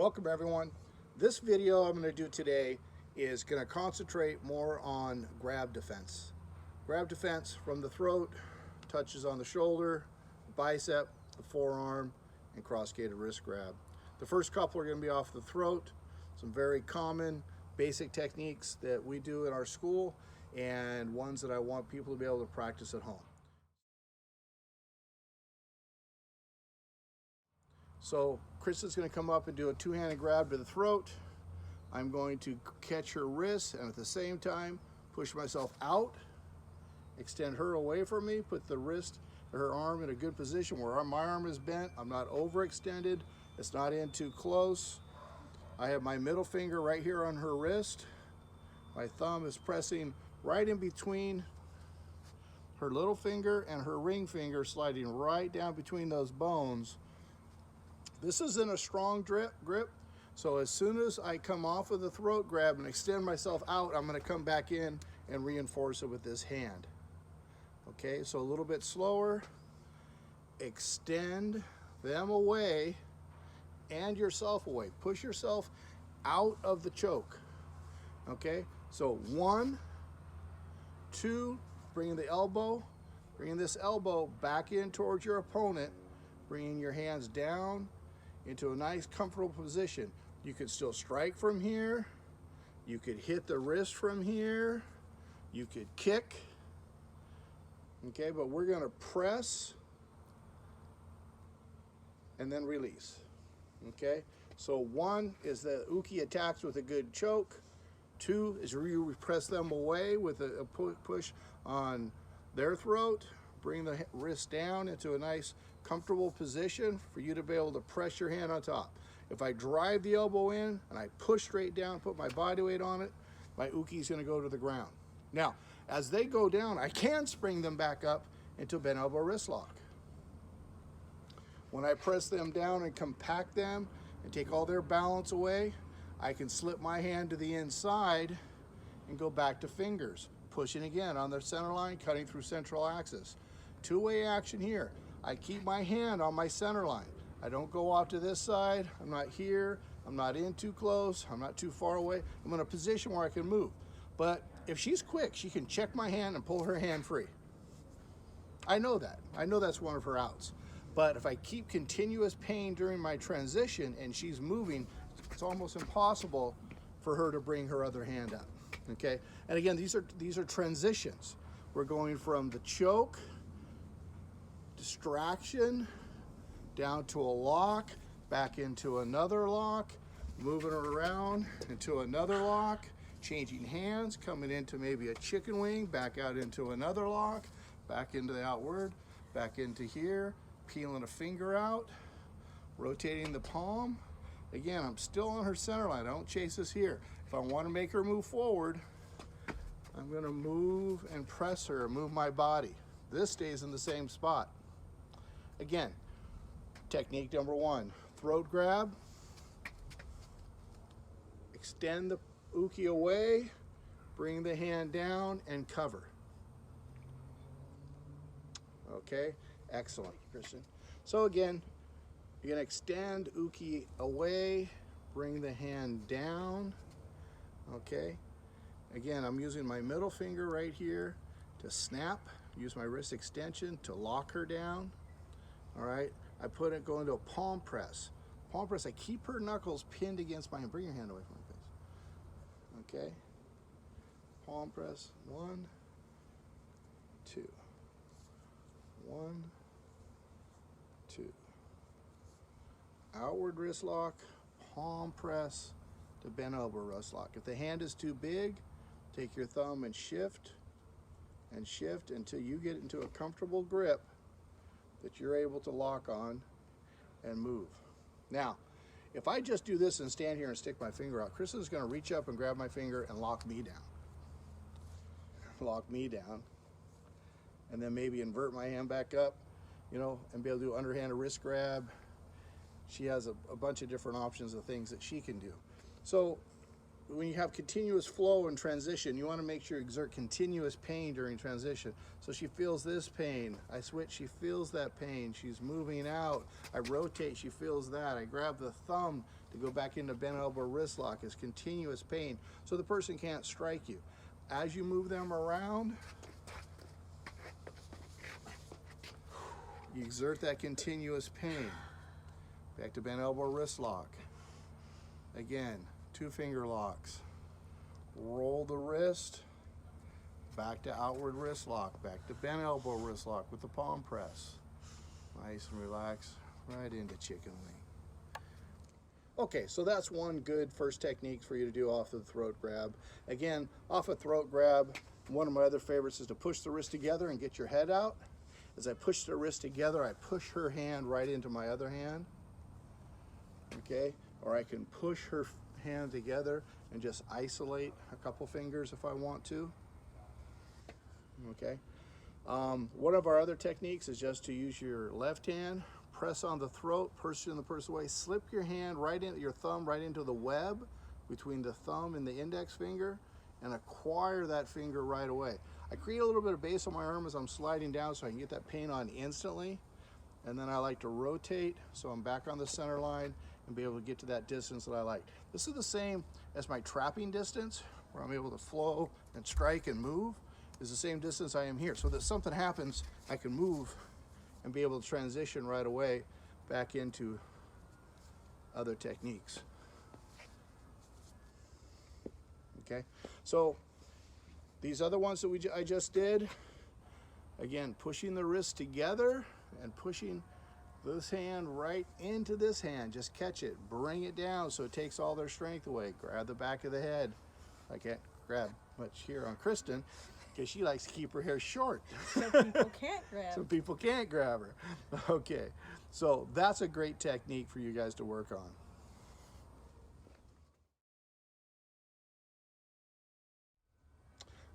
Welcome everyone. This video I'm going to do today is going to concentrate more on grab defense. Grab defense from the throat, touches on the shoulder, the bicep, the forearm, and cross-gated wrist grab. The first couple are going to be off the throat, some very common basic techniques that we do in our school and ones that I want people to be able to practice at home. So Chris is going to come up and do a two-handed grab to the throat. I'm going to catch her wrist and at the same time push myself out, extend her away from me, put the wrist or her arm in a good position where my arm is bent. I'm not overextended. It's not in too close. I have my middle finger right here on her wrist. My thumb is pressing right in between her little finger and her ring finger, sliding right down between those bones. This isn't a strong grip, so as soon as I come off of the throat grab and extend myself out, I'm going to come back in and reinforce it with this hand. Okay, so a little bit slower. Extend them away and yourself away. Push yourself out of the choke. Okay, so 1, 2, bringing the elbow, bringing this elbow back in towards your opponent, bringing your hands down into a nice comfortable position. You could still strike from here, you could hit the wrist from here, you could kick, okay, but we're going to press and then release. Okay, so 1 is the uke attacks with a good choke. 2 is you press them away with a push on their throat. Bring the wrist down into a nice comfortable position for you to be able to press your hand on top. If I drive the elbow in and I push straight down, put my body weight on it, my uke is going to go to the ground. Now, as they go down, I can spring them back up into a bent elbow wrist lock. When I press them down and compact them and take all their balance away, I can slip my hand to the inside and go back to fingers, pushing again on the center line, cutting through central axis. Two-way action here. I keep my hand on my center line. I don't go off to this side. I'm not here. I'm not in too close. I'm not too far away. I'm in a position where I can move. But if she's quick, she can check my hand and pull her hand free. I know that. I know that's one of her outs. But if I keep continuous pain during my transition and she's moving, it's almost impossible for her to bring her other hand up. Okay, and again, these are transitions. We're going from the choke, distraction, down to a lock, back into another lock, moving around into another lock, changing hands, coming into maybe a chicken wing, back out into another lock, back into the outward, back into here, peeling a finger out, rotating the palm. Again, I'm still on her center line. I don't chase this here. If I want to make her move forward, I'm going to move and press her, move my body. This stays in the same spot. Again, technique number 1, throat grab, extend the uke away, bring the hand down and cover. Okay, excellent, Christian. So again, you're going to extend uke away, bring the hand down. Okay, again, I'm using my middle finger right here to snap, use my wrist extension to lock her down. All right, I put it, go into a palm press. Palm press, I keep her knuckles pinned against my hand. Bring your hand away from my face. Okay, palm press, 1, 2. 1, 2. Outward wrist lock, palm press to bent elbow wrist lock. If the hand is too big, take your thumb and shift until you get into a comfortable grip that you're able to lock on and move. Now, if I just do this and stand here and stick my finger out, Kristen is going to reach up and grab my finger and lock me down. Lock me down. And then maybe invert my hand back up, you know, and be able to do underhand or wrist grab. She has a bunch of different options of things that she can do. So when you have continuous flow and transition, you want to make sure you exert continuous pain during transition. So she feels this pain. I switch, she feels that pain. She's moving out. I rotate, she feels that. I grab the thumb to go back into bent elbow wrist lock is continuous pain, so the person can't strike you. As you move them around, you exert that continuous pain. Back to bent elbow wrist lock. Again, 2 finger locks. Roll the wrist, back to outward wrist lock, back to bent elbow wrist lock with the palm press. Nice and relaxed, right into chicken wing. Okay, so that's one good first technique for you to do off of the throat grab. Again, off a throat grab, one of my other favorites is to push the wrist together and get your head out. As I push the wrist together, I push her hand right into my other hand. Okay, or I can push her hand together and just isolate a couple fingers if I want to. Okay. One of our other techniques is just to use your left hand, press on the throat, pushing the person away, slip your hand right in, your thumb right into the web between the thumb and the index finger, and acquire that finger right away. I create a little bit of base on my arm as I'm sliding down so I can get that pain on instantly, and then I like to rotate so I'm back on the center line and be able to get to that distance that I like. This is the same as my trapping distance, where I'm able to flow and strike and move, is the same distance I am here. So that something happens, I can move and be able to transition right away back into other techniques. Okay, so these other ones that I just did, again, pushing the wrist together and pushing this hand right into this hand. Just catch it, bring it down so it takes all their strength away. Grab the back of the head. I can't grab much here on Kristen because she likes to keep her hair short. So people can't grab. So people can't grab her. Okay, so that's a great technique for you guys to work on.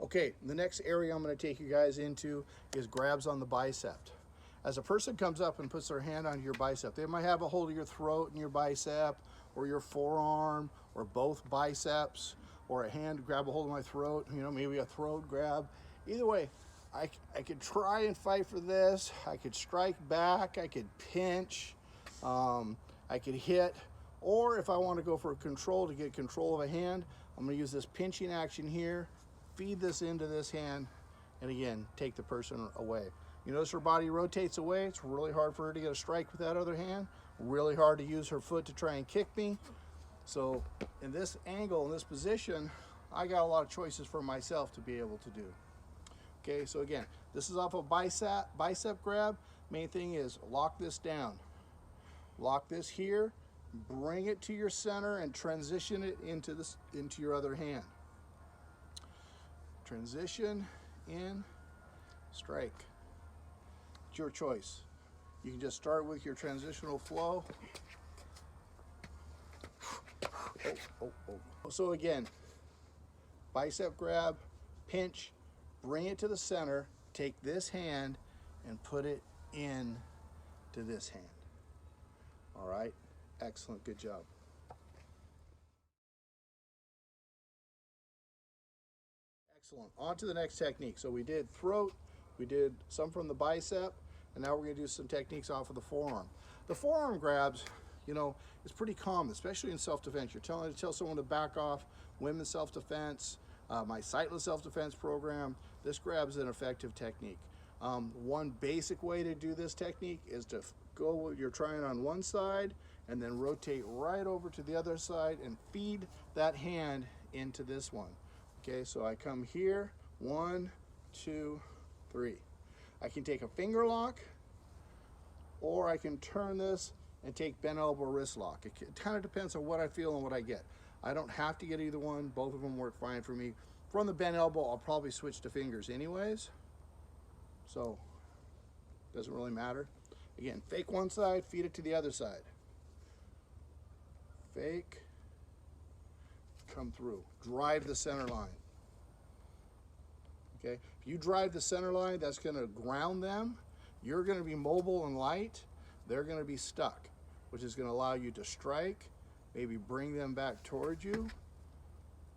Okay, the next area I'm going to take you guys into is grabs on the bicep. As a person comes up and puts their hand on your bicep, they might have a hold of your throat and your bicep, or your forearm, or both biceps, or a hand to grab a hold of my throat, you know, maybe a throat grab. Either way, I could try and fight for this. I could strike back, I could pinch, I could hit, or if I want to go for control, to get control of a hand, I'm going to use this pinching action here, feed this into this hand, and again, take the person away. You notice her body rotates away. It's really hard for her to get a strike with that other hand. Really hard to use her foot to try and kick me. So in this angle, in this position, I got a lot of choices for myself to be able to do. Okay, so again, this is off a bicep grab. Main thing is lock this down. Lock this here, bring it to your center and transition it into your other hand. Transition in, strike. It's your choice. You can just start with your transitional flow. So again, bicep grab, pinch, bring it to the center, take this hand and put it in to this hand. All right, excellent, good job. Excellent, on to the next technique. So we did throat, we did some from the bicep, and now we're gonna do some techniques off of the forearm. The forearm grabs, you know, it's pretty common, especially in self-defense. You're tell someone to back off, women's self-defense, my sightless self-defense program. This grab is an effective technique. One basic way to do this technique is to go, you're trying on one side, and then rotate right over to the other side and feed that hand into this one. Okay, so I come here, 1, 2, 3. I can take a finger lock, or I can turn this and take bent elbow wrist lock. It kind of depends on what I feel and what I get. I don't have to get either one. Both of them work fine for me. From the bent elbow, I'll probably switch to fingers anyways. So, doesn't really matter. Again, fake one side, feed it to the other side. Fake, come through. Drive the center line. Okay, if you drive the center line, that's gonna ground them. You're gonna be mobile and light. They're gonna be stuck, which is gonna allow you to strike, maybe bring them back towards you.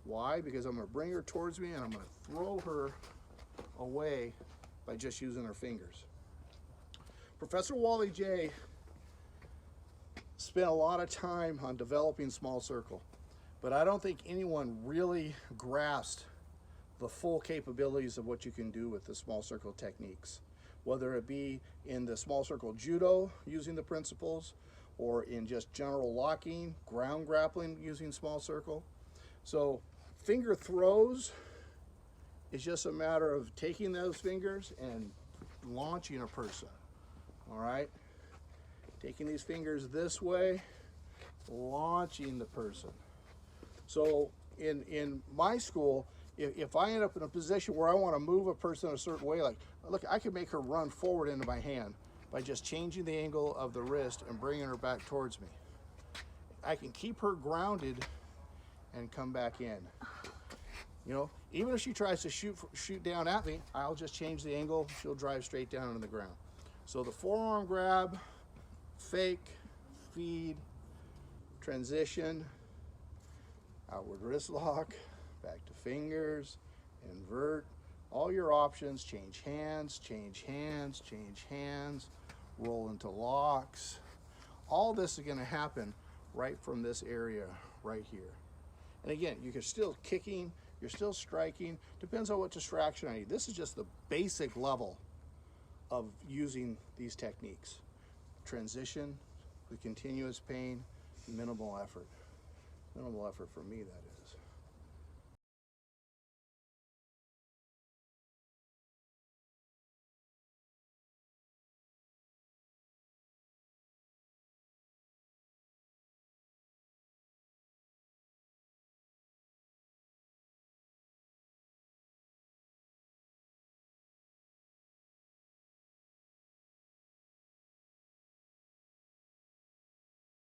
Why? Because I'm gonna bring her towards me and I'm gonna throw her away by just using her fingers. Professor Wally J spent a lot of time on developing small circle, but I don't think anyone really grasped the full capabilities of what you can do with the small circle techniques, whether it be in the small circle judo using the principles, or in just general locking, ground grappling using small circle. So finger throws is just a matter of taking those fingers and launching a person, all right? Taking these fingers this way, launching the person. So in my school, if I end up in a position where I want to move a person a certain way, like, look, I can make her run forward into my hand by just changing the angle of the wrist and bringing her back towards me. I can keep her grounded and come back in. You know, even if she tries to shoot down at me, I'll just change the angle. She'll drive straight down into the ground. So the forearm grab, fake, feed, transition, outward wrist lock, back to fingers, invert, all your options, change hands, change hands, change hands, roll into locks. All this is going to happen right from this area right here. And again, you're still kicking, you're still striking, depends on what distraction I need. This is just the basic level of using these techniques. Transition with continuous pain, minimal effort. Minimal effort for me, that is.